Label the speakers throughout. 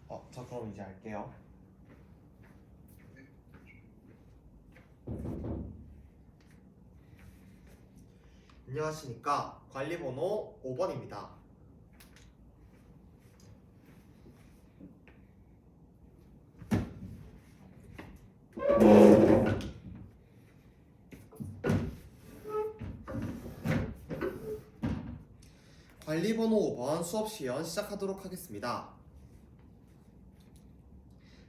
Speaker 1: 저 그럼 이제 할게요. 안녕하십니까. 관리번호 5번입니다. 관리번호 5번 수업 시연 시작하도록 하겠습니다.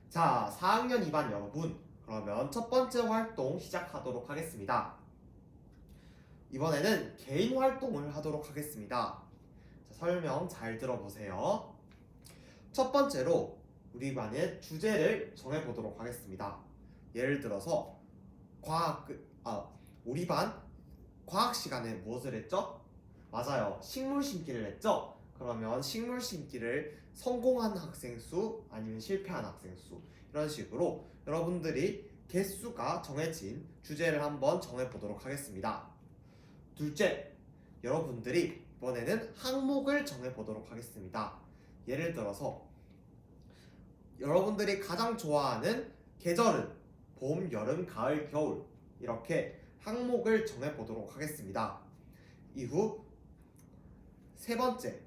Speaker 1: 자, 4학년 2반 여러분, 그러면 첫 번째 활동 시작하도록 하겠습니다. 이번에는 개인 활동을 하도록 하겠습니다. 자, 설명 잘 들어보세요. 첫 번째로 우리 반의 주제를 정해보도록 하겠습니다. 예를 들어서 우리 반 과학 시간에 무엇을 했죠? 맞아요. 식물 심기를 했죠? 그러면 식물 심기를 성공한 학생 수 아니면 실패한 학생 수 이런 식으로 여러분들이 개수가 정해진 주제를 한번 정해보도록 하겠습니다. 둘째, 여러분들이 이번에는 항목을 정해보도록 하겠습니다. 예를 들어서 여러분들이 가장 좋아하는 계절은 봄, 여름, 가을, 겨울 이렇게 항목을 정해보도록 하겠습니다. 이후 세 번째,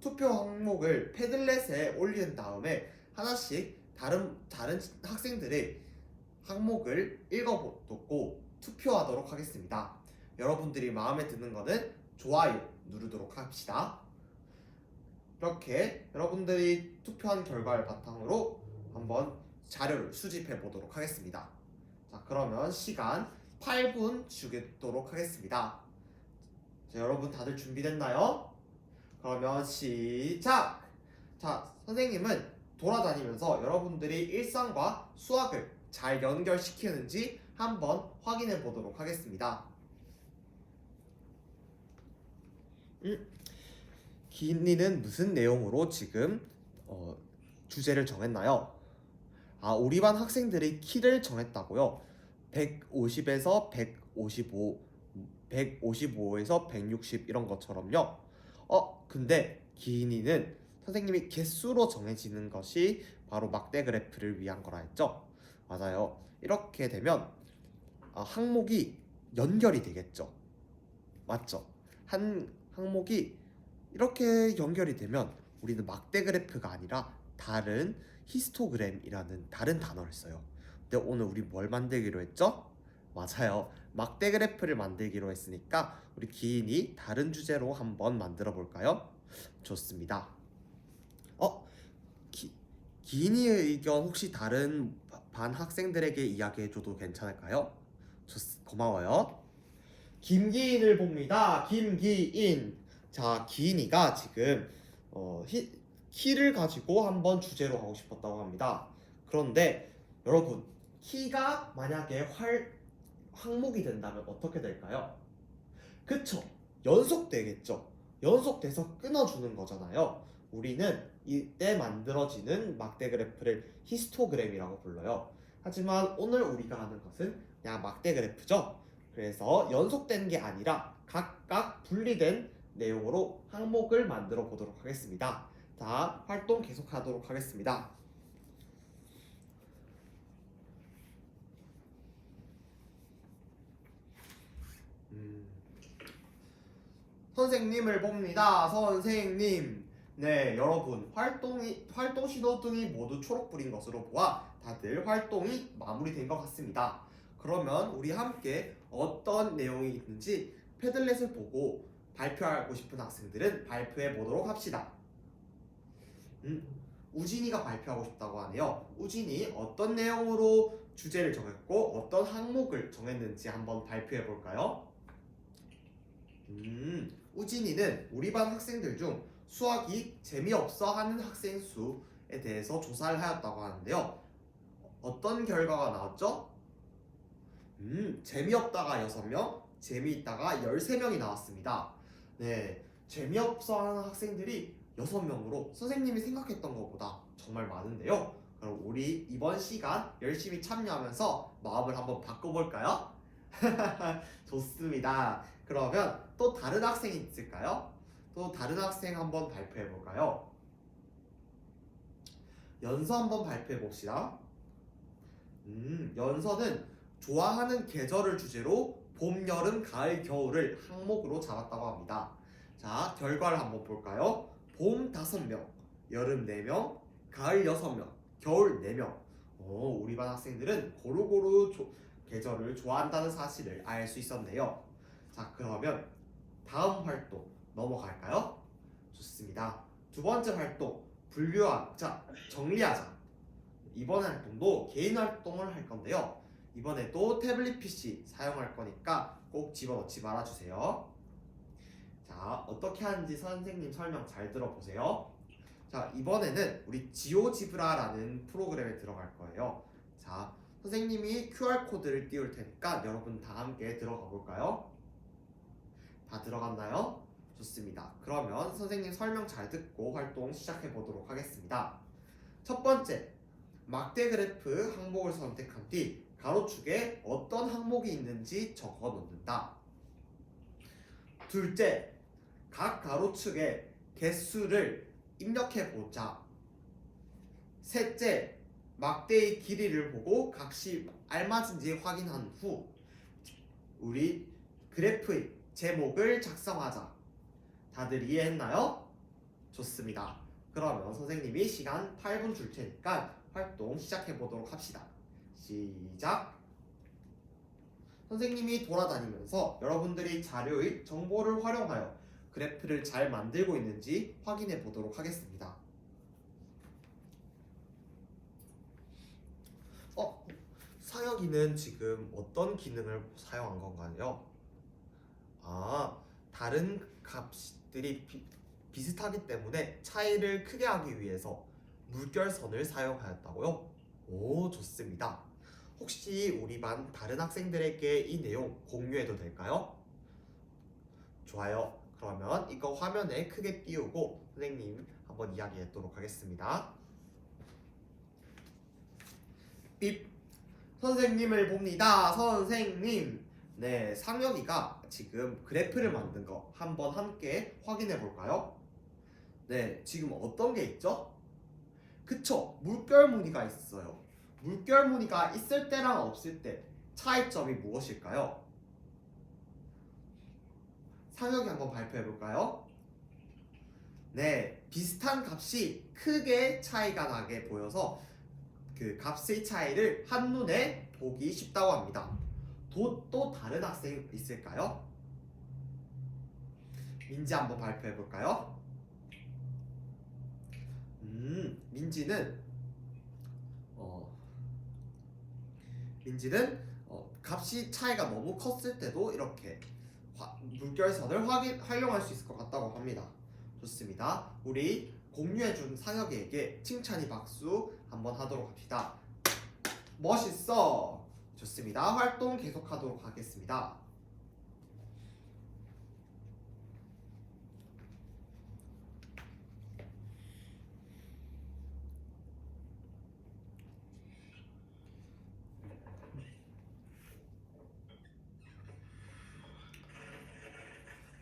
Speaker 1: 투표 항목을 패들렛에 올린 다음에 하나씩 다른 학생들의 항목을 읽어보고 투표하도록 하겠습니다. 여러분들이 마음에 드는 거는 좋아요 누르도록 합시다. 이렇게 여러분들이 투표한 결과를 바탕으로 한번 자료를 수집해 보도록 하겠습니다. 자, 그러면 시간 8분 주도록 하겠습니다. 자, 여러분 다들 준비됐나요? 그러면 시작! 자, 선생님은 돌아다니면서 여러분들이 일상과 수학을 잘 연결시키는지 한번 확인해 보도록 하겠습니다. 기인이는 무슨 내용으로 지금 주제를 정했나요? 우리 반 학생들이 키를 정했다고요? 150에서 155, 155에서 160 이런 것처럼요. 근데 기인이는 선생님이 개수로 정해지는 것이 바로 막대 그래프를 위한 거라 했죠? 맞아요. 이렇게 되면 항목이 연결이 되겠죠. 맞죠? 한 항목이 이렇게 연결이 되면 우리는 막대 그래프가 아니라 다른 히스토그램이라는 다른 단어를 써요. 근데 오늘 우리 뭘 만들기로 했죠? 맞아요. 막대 그래프를 만들기로 했으니까 우리 기인이 다른 주제로 한번 만들어 볼까요? 좋습니다. 기인이의 의견 혹시 다른 반 학생들에게 이야기해줘도 괜찮을까요? 고마워요. 김기인을 봅니다. 김기인. 자, 기인이가 지금 키를 가지고 한번 주제로 하고 싶었다고 합니다. 그런데 여러분, 키가 만약에 항목이 된다면 어떻게 될까요? 그쵸? 연속되겠죠? 연속돼서 끊어주는 거잖아요. 우리는 이때 만들어지는 막대 그래프를 히스토그램이라고 불러요. 하지만 오늘 우리가 하는 것은 그냥 막대 그래프죠. 그래서 연속된 게 아니라 각각 분리된 내용으로 항목을 만들어 보도록 하겠습니다. 자, 활동 계속하도록 하겠습니다. 선생님을 봅니다. 선생님. 네, 여러분 활동 신호등이 모두 초록불인 것으로 보아 다들 활동이 마무리된 것 같습니다. 그러면 우리 함께 어떤 내용이 있는지 패들렛을 보고 발표하고 싶은 학생들은 발표해 보도록 합시다. 우진이가 발표하고 싶다고 하네요. 우진이 어떤 내용으로 주제를 정했고 어떤 항목을 정했는지 한번 발표해 볼까요? 우진이는 우리 반 학생들 중 수학이 재미없어 하는 학생 수에 대해서 조사를 하였다고 하는데요. 어떤 결과가 나왔죠? 재미없다가 6명, 재미있다가 13명이 나왔습니다. 네, 재미없어 하는 학생들이 6명으로 선생님이 생각했던 것보다 정말 많은데요. 그럼 우리 이번 시간 열심히 참여하면서 마음을 한번 바꿔볼까요? 좋습니다. 그러면 또 다른 학생이 있을까요? 또 다른 학생 한번 발표해 볼까요? 연서 한번 발표해 봅시다. 연서는 좋아하는 계절을 주제로 봄, 여름, 가을, 겨울을 항목으로 잡았다고 합니다. 자, 결과를 한번 볼까요? 봄 5명, 여름 4명, 가을 6명, 겨울 4명. 우리 반 학생들은 고루고루 계절을 좋아한다는 사실을 알 수 있었네요. 자, 그러면 다음 활동 넘어갈까요? 좋습니다. 두 번째 활동, 분류하자, 정리하자. 이번 활동도 개인 활동을 할 건데요. 이번에도 태블릿 PC 사용할 거니까 꼭 집어넣지 말아주세요. 자, 어떻게 하는지 선생님 설명 잘 들어보세요. 자, 이번에는 우리 지오지브라라는 프로그램에 들어갈 거예요. 자, 선생님이 QR코드를 띄울 테니까 여러분 다 함께 들어가 볼까요? 다 들어갔나요? 좋습니다. 그러면 선생님 설명 잘 듣고 활동 시작해 보도록 하겠습니다. 첫 번째, 막대 그래프 항목을 선택한 뒤 가로축에 어떤 항목이 있는지 적어 놓는다. 둘째, 각 가로축에 개수를 입력해 보자. 셋째, 막대의 길이를 보고 각시 알맞은지 확인한 후 우리 그래프의 제목을 작성하자. 다들 이해했나요? 좋습니다. 그러면 선생님이 시간 8분 줄 테니까 활동 시작해 보도록 합시다. 시작! 선생님이 돌아다니면서 여러분들이 자료의 정보를 활용하여 그래프를 잘 만들고 있는지 확인해 보도록 하겠습니다. 사혁이는 지금 어떤 기능을 사용한 건가요? 다른 값들이 비슷하기 때문에 차이를 크게 하기 위해서 물결선을 사용하였다고요? 오, 좋습니다. 혹시 우리 반 다른 학생들에게 이 내용 공유해도 될까요? 좋아요. 그러면 이거 화면에 크게 띄우고 선생님 한번 이야기하도록 하겠습니다. 삐! 선생님을 봅니다. 선생님! 네, 상혁이가 지금 그래프를 만든 거 한번 함께 확인해 볼까요? 네, 지금 어떤 게 있죠? 그쵸, 물결 무늬가 있어요. 물결 무늬가 있을 때랑 없을 때 차이점이 무엇일까요? 상혁이 한번 발표해 볼까요? 네, 비슷한 값이 크게 차이가 나게 보여서 그 값의 차이를 한눈에 보기 쉽다고 합니다. 또 다른 학생 있을까요? 민지 한번 발표해 볼까요? 민지는 값이 차이가 너무 컸을 때도 이렇게 물결선을 활용할 수 있을 것 같다고 합니다. 좋습니다. 우리 공유해준 상혁이에게 칭찬이 박수 한번 하도록 합시다. 멋있어! 좋습니다. 활동 계속하도록 하겠습니다.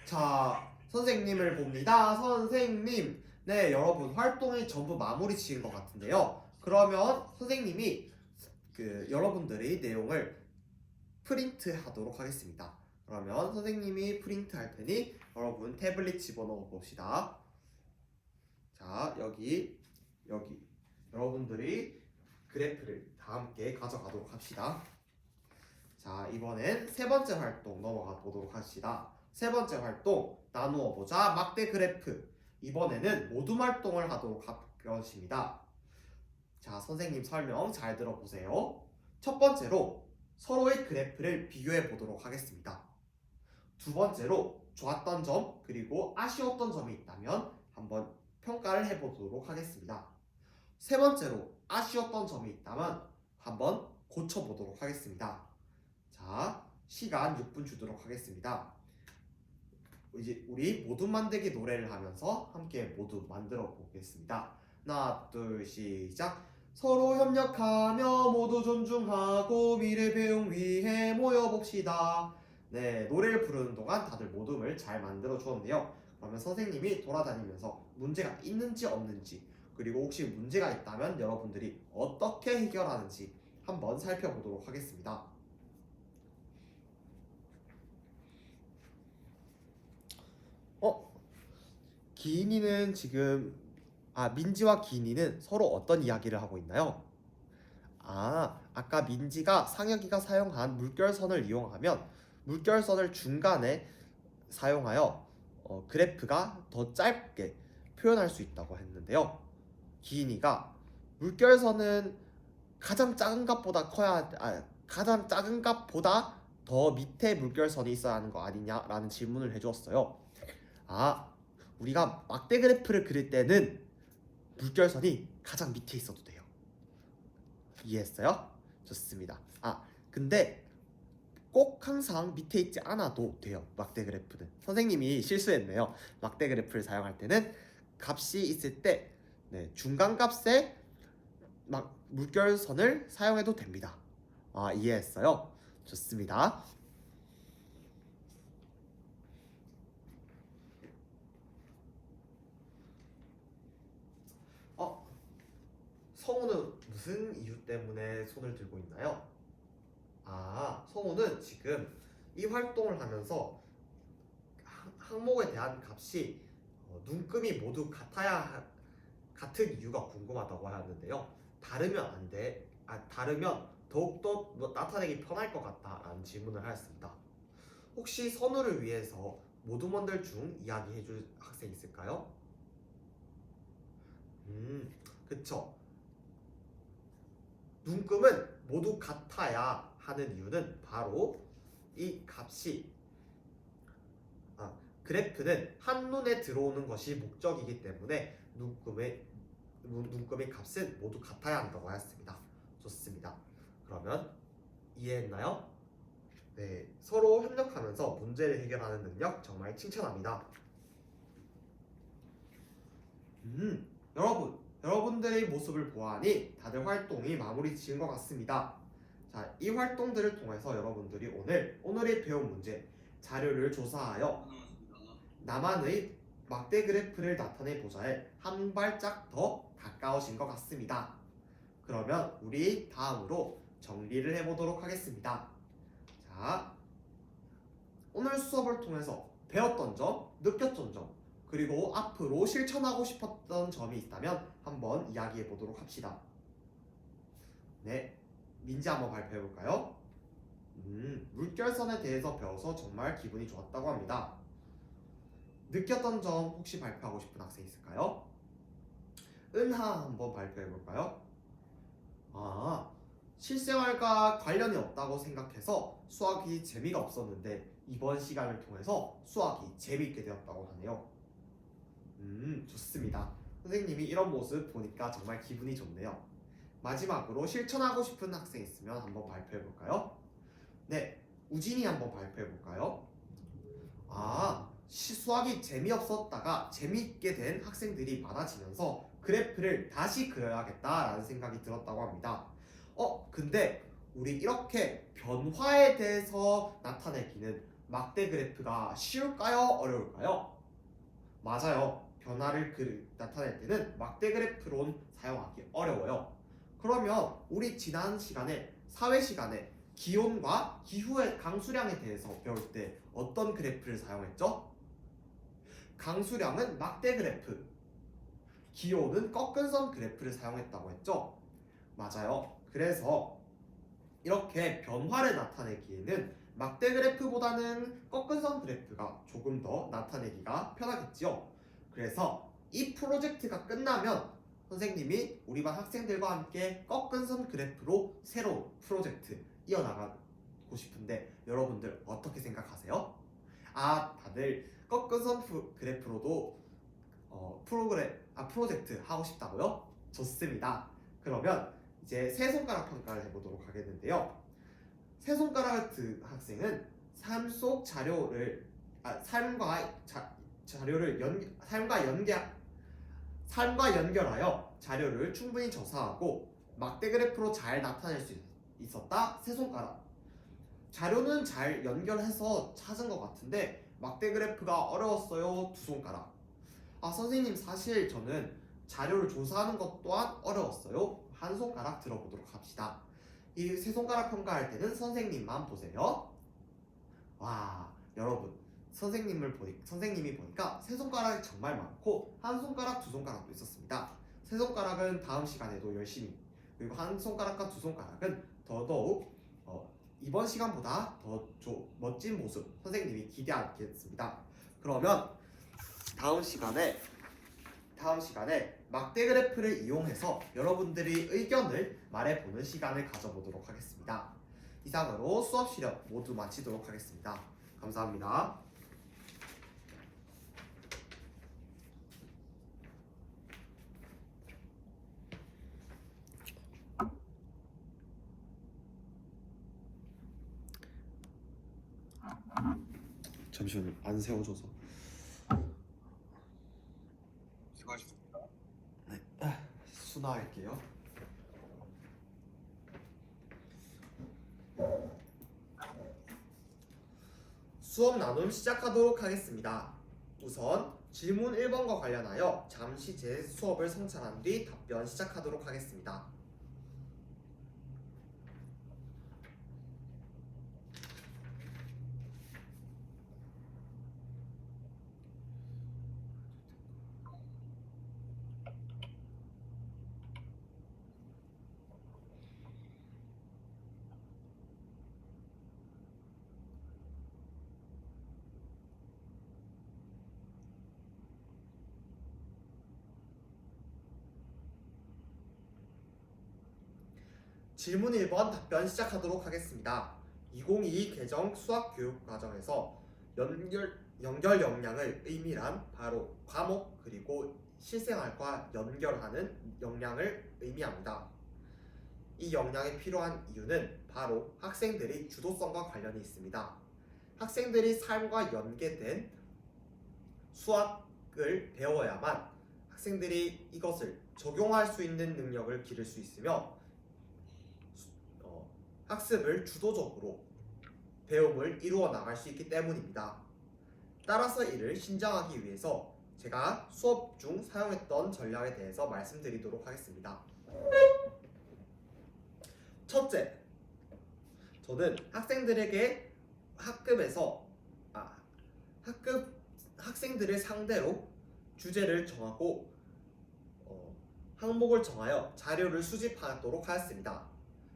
Speaker 1: 자, 선생님을 봅니다. 선생님! 네, 여러분 활동이 전부 마무리 지은 것 같은데요. 그러면 선생님이 여러분들의 내용을 프린트 하도록 하겠습니다. 그러면 선생님이 프린트 할 테니 여러분 태블릿 집어넣어 봅시다. 자, 여기 여러분들이 그래프를 다 함께 가져가도록 합시다. 자, 이번엔 세 번째 활동 넘어가 보도록 합시다. 세 번째 활동 나누어 보자 막대 그래프. 이번에는 모둠 활동을 하도록 할 것입니다. 자, 선생님 설명 잘 들어보세요. 첫 번째로 서로의 그래프를 비교해 보도록 하겠습니다. 두 번째로 좋았던 점 그리고 아쉬웠던 점이 있다면 한번 평가를 해보도록 하겠습니다. 세 번째로 아쉬웠던 점이 있다면 한번 고쳐보도록 하겠습니다. 자, 시간 6분 주도록 하겠습니다. 이제 우리 모둠 만들기 노래를 하면서 함께 모두 만들어 보겠습니다. 하나, 둘, 시작! 서로 협력하며 모두 존중하고 미래 배움 위해 모여봅시다. 네, 노래를 부르는 동안 다들 모둠을 잘 만들어 주었네요. 그러면 선생님이 돌아다니면서 문제가 있는지 없는지 그리고 혹시 문제가 있다면 여러분들이 어떻게 해결하는지 한번 살펴보도록 하겠습니다. 기인이는 지금 민지와 기인이는 서로 어떤 이야기를 하고 있나요? 아까 민지가 상혁이가 사용한 물결선을 이용하면 물결선을 중간에 사용하여 그래프가 더 짧게 표현할 수 있다고 했는데요. 기인이가 물결선은 가장 작은 값보다 가장 작은 값보다 더 밑에 물결선이 있어야 하는 거 아니냐라는 질문을 해주었어요. 우리가 막대 그래프를 그릴 때는 물결선이 가장 밑에 있어도 돼요. 이해했어요? 좋습니다. 근데 꼭 항상 밑에 있지 않아도 돼요. 막대 그래프는. 선생님이 실수했네요. 막대 그래프를 사용할 때는 값이 있을 때 중간 값에 물결선을 사용해도 됩니다. 이해했어요? 좋습니다. 성우는 무슨 이유 때문에 손을 들고 있나요? 성우는 지금 이 활동을 하면서 항목에 대한 값이 눈금이 모두 같은 이유가 궁금하다고 하는데요. 다르면 더욱더 나타내기 편할 것 같다라는 질문을 하였습니다. 혹시 선우를 위해서 모두먼들 중 이야기해줄 학생 있을까요? 그쵸. 눈금은 모두 같아야 하는 이유는 바로 이 값이 그래프는 한눈에 들어오는 것이 목적이기 때문에 눈금의 값은 모두 같아야 한다고 하였습니다. 좋습니다. 그러면 이해했나요? 네, 서로 협력하면서 문제를 해결하는 능력 정말 칭찬합니다. 여러분들의 모습을 보아하니 다들 활동이 마무리 지은 것 같습니다. 자, 이 활동들을 통해서 여러분들이 오늘의 배운 문제 자료를 조사하여 나만의 막대 그래프를 나타내 보자에 한 발짝 더 가까워진 것 같습니다. 그러면 우리 다음으로 정리를 해보도록 하겠습니다. 자, 오늘 수업을 통해서 배웠던 점, 느꼈던 점, 그리고 앞으로 실천하고 싶었던 점이 있다면 한번 이야기해 보도록 합시다. 네, 민지 한번 발표해 볼까요? 물결선에 대해서 배워서 정말 기분이 좋았다고 합니다. 느꼈던 점 혹시 발표하고 싶은 학생 있을까요? 은하 한번 발표해 볼까요? 실생활과 관련이 없다고 생각해서 수학이 재미가 없었는데 이번 시간을 통해서 수학이 재미있게 되었다고 하네요. 좋습니다. 선생님이 이런 모습 보니까 정말 기분이 좋네요. 마지막으로 실천하고 싶은 학생 있으면 한번 발표해 볼까요? 네, 우진이 한번 발표해 볼까요? 수학이 재미없었다가 재미있게 된 학생들이 많아지면서 그래프를 다시 그려야겠다라는 생각이 들었다고 합니다. 근데 우리 이렇게 변화에 대해서 나타내기는 막대 그래프가 쉬울까요? 어려울까요? 맞아요. 변화를 나타낼 때는 막대 그래프론 사용하기 어려워요. 그러면 우리 지난 시간에 사회 시간에 기온과 기후의 강수량에 대해서 배울 때 어떤 그래프를 사용했죠? 강수량은 막대 그래프, 기온은 꺾은 선 그래프를 사용했다고 했죠? 맞아요. 그래서 이렇게 변화를 나타내기에는 막대 그래프보다는 꺾은 선 그래프가 조금 더 나타내기가 편하겠지요. 그래서 이 프로젝트가 끝나면 선생님이 우리 반 학생들과 함께 꺾은 선 그래프로 새로운 프로젝트 이어나가고 싶은데 여러분들 어떻게 생각하세요? 다들 꺾은 선 그래프로도 프로젝트 하고 싶다고요? 좋습니다. 그러면 이제 세 손가락 평가를 해보도록 하겠는데요. 세 손가락 학생은 삶과 연결하여 자료를 충분히 조사하고 막대 그래프로 잘 나타낼 수 있었다. 세 손가락. 자료는 잘 연결해서 찾은 것 같은데 막대 그래프가 어려웠어요. 두 손가락. 선생님 사실 저는 자료를 조사하는 것 또한 어려웠어요. 한 손가락 들어보도록 합시다. 이 세 손가락 평가할 때는 선생님만 보세요. 와, 여러분, 선생님이 보니까 세 손가락이 정말 많고 한 손가락, 두 손가락도 있었습니다. 세 손가락은 다음 시간에도 열심히, 그리고 한 손가락과 두 손가락은 더더욱 이번 시간보다 더 멋진 모습 선생님이 기대하겠습니다. 그러면 다음 시간에 막대 그래프를 이용해서 여러분들이 의견을 말해보는 시간을 가져보도록 하겠습니다. 이상으로 수업 시력 모두 마치도록 하겠습니다. 감사합니다. 잠시만요. 안 세워줘서.
Speaker 2: 수고하셨습니다.
Speaker 1: 네. 순화할게요. 수업 나눔 시작하도록 하겠습니다. 우선 질문 1번과 관련하여 잠시 제 수업을 성찰한 뒤 답변 시작하도록 하겠습니다. 질문 1번 답변 시작하도록 하겠습니다. 2022 개정 수학교육과정에서 연결 역량을 의미란 바로 과목 그리고 실생활과 연결하는 역량을 의미합니다. 이 역량이 필요한 이유는 바로 학생들이 주도성과 관련이 있습니다. 학생들이 삶과 연계된 수학을 배워야만 학생들이 이것을 적용할 수 있는 능력을 기를 수 있으며 학습을 주도적으로 배움을 이루어 나갈 수 있기 때문입니다. 따라서 이를 신장하기 위해서 제가 수업 중 사용했던 전략에 대해서 말씀드리도록 하겠습니다. 첫째, 저는 학생들에게 학생들을 상대로 주제를 정하고 항목을 정하여 자료를 수집하도록 하였습니다.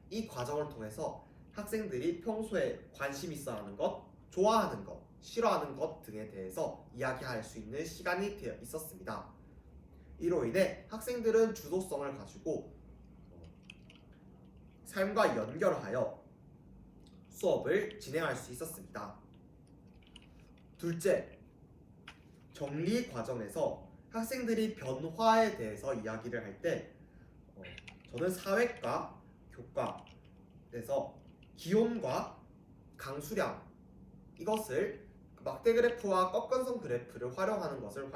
Speaker 1: 이 과정을 통해서 학생들이 평소에 관심 있어 하는 것, 좋아하는 것, 싫어하는 것 등에 대해서 이야기할 수 있는 시간이 되어 있었습니다. 이로 인해 학생들은 주도성을 가지고 삶과 연결하여 수업을 진행할 수 있었습니다. 둘째, 정리 과정에서 학생들이 변화에 대해서 이야기를 할 때 저는 사회과 교과에서 기온과 강수량 이것을 막대 그래프와 꺾은선 그래프를 활용하는 것을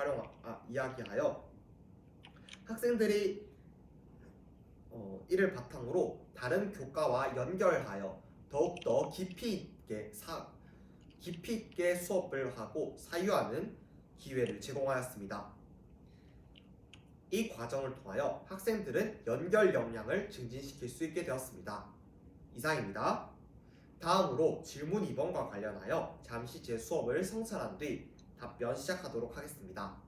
Speaker 1: 이야기하여 학생들이 이를 바탕으로 다른 교과와 연결하여 더욱더 깊이 있게 수업을 하고 사유하는 기회를 제공하였습니다. 이 과정을 통하여 학생들은 연결 역량을 증진시킬 수 있게 되었습니다. 이상입니다. 다음으로 질문 2번과 관련하여 잠시 제 수업을 성찰한 뒤 답변 시작하도록 하겠습니다.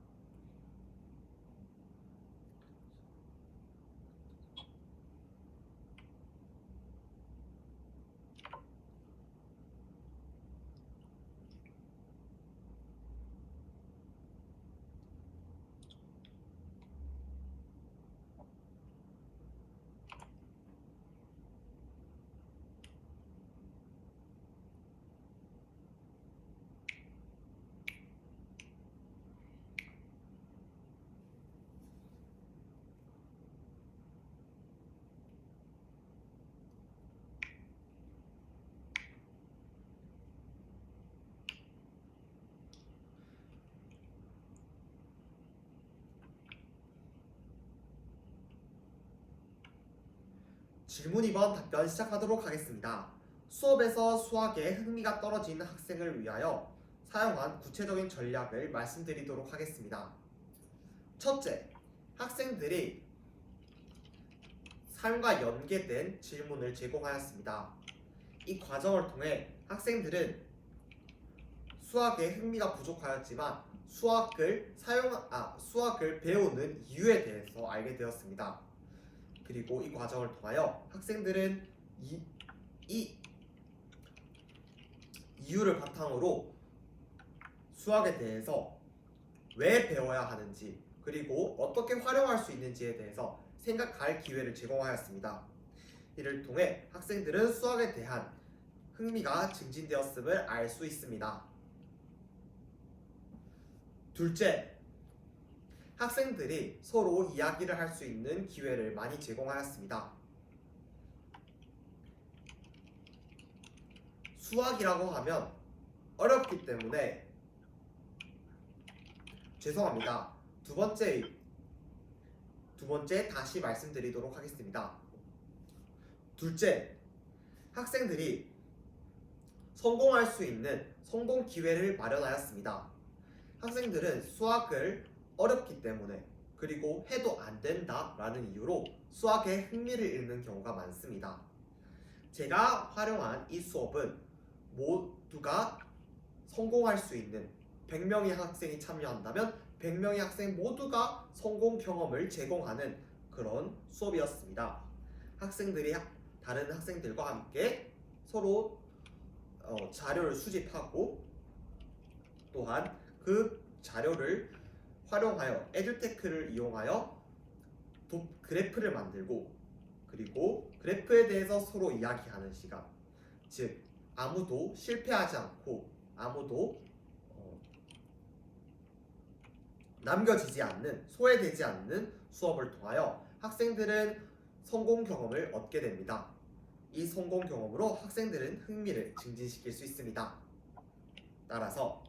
Speaker 1: 질문 2번 답변 시작하도록 하겠습니다. 수업에서 수학에 흥미가 떨어지는 학생을 위하여 사용한 구체적인 전략을 말씀드리도록 하겠습니다. 첫째, 학생들이 삶과 연계된 질문을 제공하였습니다. 이 과정을 통해 학생들은 수학에 흥미가 부족하였지만 수학을 배우는 이유에 대해서 알게 되었습니다. 그리고 이 과정을 통하여 학생들은 이 이유를 바탕으로 수학에 대해서 왜 배워야 하는지 그리고 어떻게 활용할 수 있는지에 대해서 생각할 기회를 제공하였습니다. 이를 통해 학생들은 수학에 대한 흥미가 증진되었음을 알 수 있습니다. 둘째, 학생들이 서로 이야기를 할 수 있는 기회를 많이 제공하였습니다. 수학이라고 하면 어렵기 때문에 죄송합니다. 두 번째 다시 말씀드리도록 하겠습니다. 둘째, 학생들이 성공할 수 있는 성공 기회를 마련하였습니다. 학생들은 수학을 어렵기 때문에 그리고 해도 안 된다라는 이유로 수학에 흥미를 잃는 경우가 많습니다. 제가 활용한 이 수업은 모두가 성공할 수 있는 100명의 학생이 참여한다면 100명의 학생 모두가 성공 경험을 제공하는 그런 수업이었습니다. 학생들이 다른 학생들과 함께 서로 자료를 수집하고 또한 그 자료를 활용하여 에듀테크를 이용하여 그래프를 만들고 그리고 그래프에 대해서 서로 이야기하는 시간, 즉 아무도 실패하지 않고 아무도 남겨지지 않는, 소외되지 않는 수업을 통하여 학생들은 성공 경험을 얻게 됩니다. 이 성공 경험으로 학생들은 흥미를 증진시킬 수 있습니다. 따라서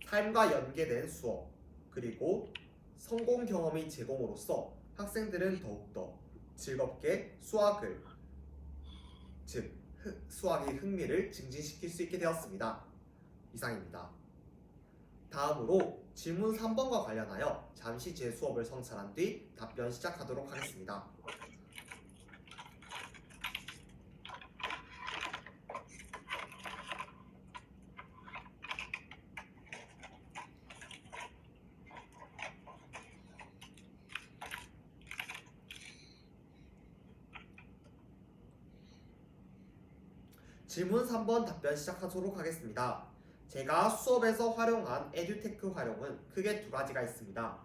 Speaker 1: 삶과 연계된 수업 그리고 성공 경험의 제공으로서 학생들은 더욱더 즐겁게 수학의 흥미를 증진시킬 수 있게 되었습니다. 이상입니다. 다음으로 질문 3번과 관련하여 잠시 제 수업을 성찰한 뒤 답변 시작하도록 하겠습니다. 질문 3번 답변 시작하도록 하겠습니다. 제가 수업에서 활용한 에듀테크 활용은 크게 두 가지가 있습니다.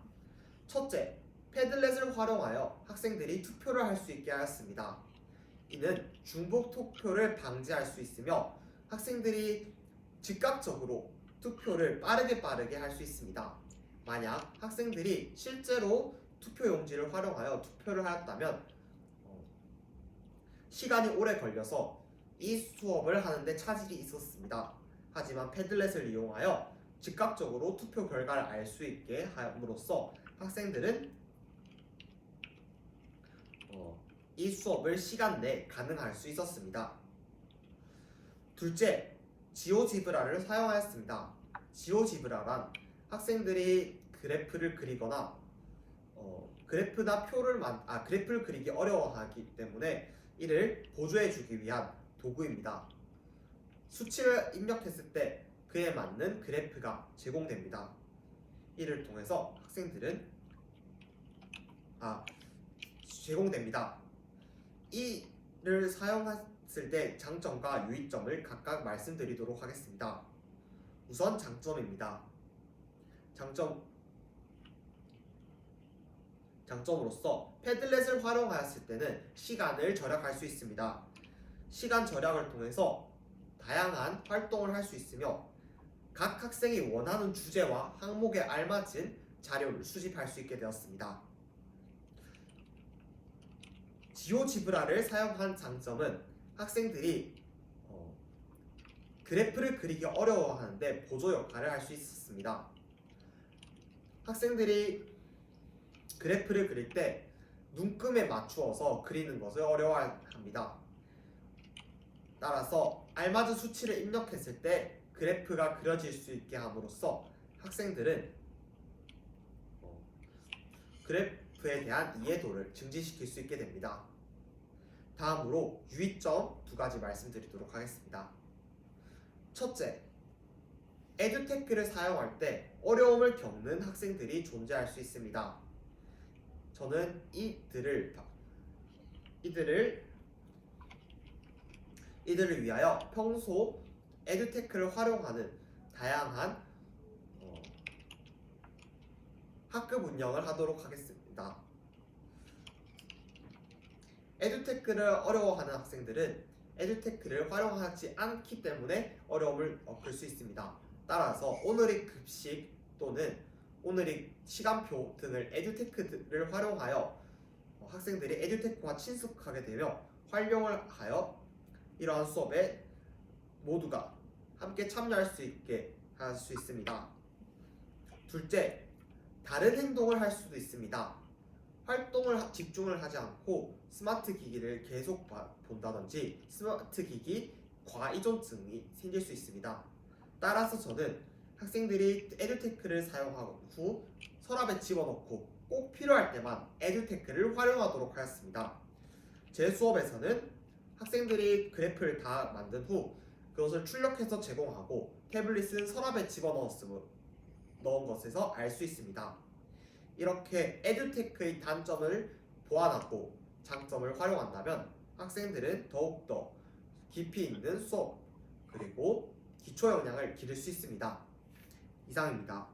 Speaker 1: 첫째, 패들렛을 활용하여 학생들이 투표를 할 수 있게 하였습니다. 이는 중복 투표를 방지할 수 있으며 학생들이 즉각적으로 투표를 빠르게 할 수 있습니다. 만약 학생들이 실제로 투표 용지를 활용하여 투표를 하였다면 시간이 오래 걸려서 이 수업을 하는데 차질이 있었습니다. 하지만 패들렛을 이용하여 즉각적으로 투표 결과를 알 수 있게 함으로써 학생들은 이 수업을 시간 내에 가능할 수 있었습니다. 둘째, 지오지브라를 사용하였습니다. 지오지브라란 학생들이 그래프를 그리거나 그래프를 그리기 어려워하기 때문에 이를 보조해주기 위한 도구입니다. 수치를 입력했을 때 그에 맞는 그래프가 제공됩니다. 이를 통해서 학생들은 제공됩니다. 이를 사용했을 때 장점과 유의점을 각각 말씀드리도록 하겠습니다. 우선 장점입니다. 장점으로서 패들렛을 활용하였을 때는 시간을 절약할 수 있습니다. 시간 절약을 통해서 다양한 활동을 할 수 있으며 각 학생이 원하는 주제와 항목에 알맞은 자료를 수집할 수 있게 되었습니다. 지오지브라를 사용한 장점은 학생들이 그래프를 그리기 어려워하는데 보조 역할을 할 수 있었습니다. 학생들이 그래프를 그릴 때 눈금에 맞추어서 그리는 것을 어려워합니다. 따라서 알맞은 수치를 입력했을 때 그래프가 그려질 수 있게 함으로써 학생들은 그래프에 대한 이해도를 증진시킬 수 있게 됩니다. 다음으로 유의점 두 가지 말씀드리도록 하겠습니다. 첫째, 에듀테크를 사용할 때 어려움을 겪는 학생들이 존재할 수 있습니다. 저는 이들을 위하여 평소 에듀테크를 활용하는 다양한 학급 운영을 하도록 하겠습니다. 에듀테크를 어려워하는 학생들은 에듀테크를 활용하지 않기 때문에 어려움을 겪을 수 있습니다. 따라서 오늘의 급식 또는 오늘의 시간표 등을 에듀테크를 활용하여 학생들이 에듀테크와 친숙하게 되며 활용을 하여 이러한 수업에 모두가 함께 참여할 수 있게 할 수 있습니다. 둘째, 다른 행동을 할 수도 있습니다. 활동을 집중을 하지 않고 스마트 기기를 계속 본다든지 스마트 기기 과의존증이 생길 수 있습니다. 따라서 저는 학생들이 에듀테크를 사용한 후 서랍에 집어넣고 꼭 필요할 때만 에듀테크를 활용하도록 하였습니다. 제 수업에서는 학생들이 그래프를 다 만든 후 그것을 출력해서 제공하고 태블릿은 서랍에 집어넣은 것에서 알 수 있습니다. 이렇게 에듀테크의 단점을 보완하고 장점을 활용한다면 학생들은 더욱더 깊이 있는 수업 그리고 기초 역량을 기를 수 있습니다. 이상입니다.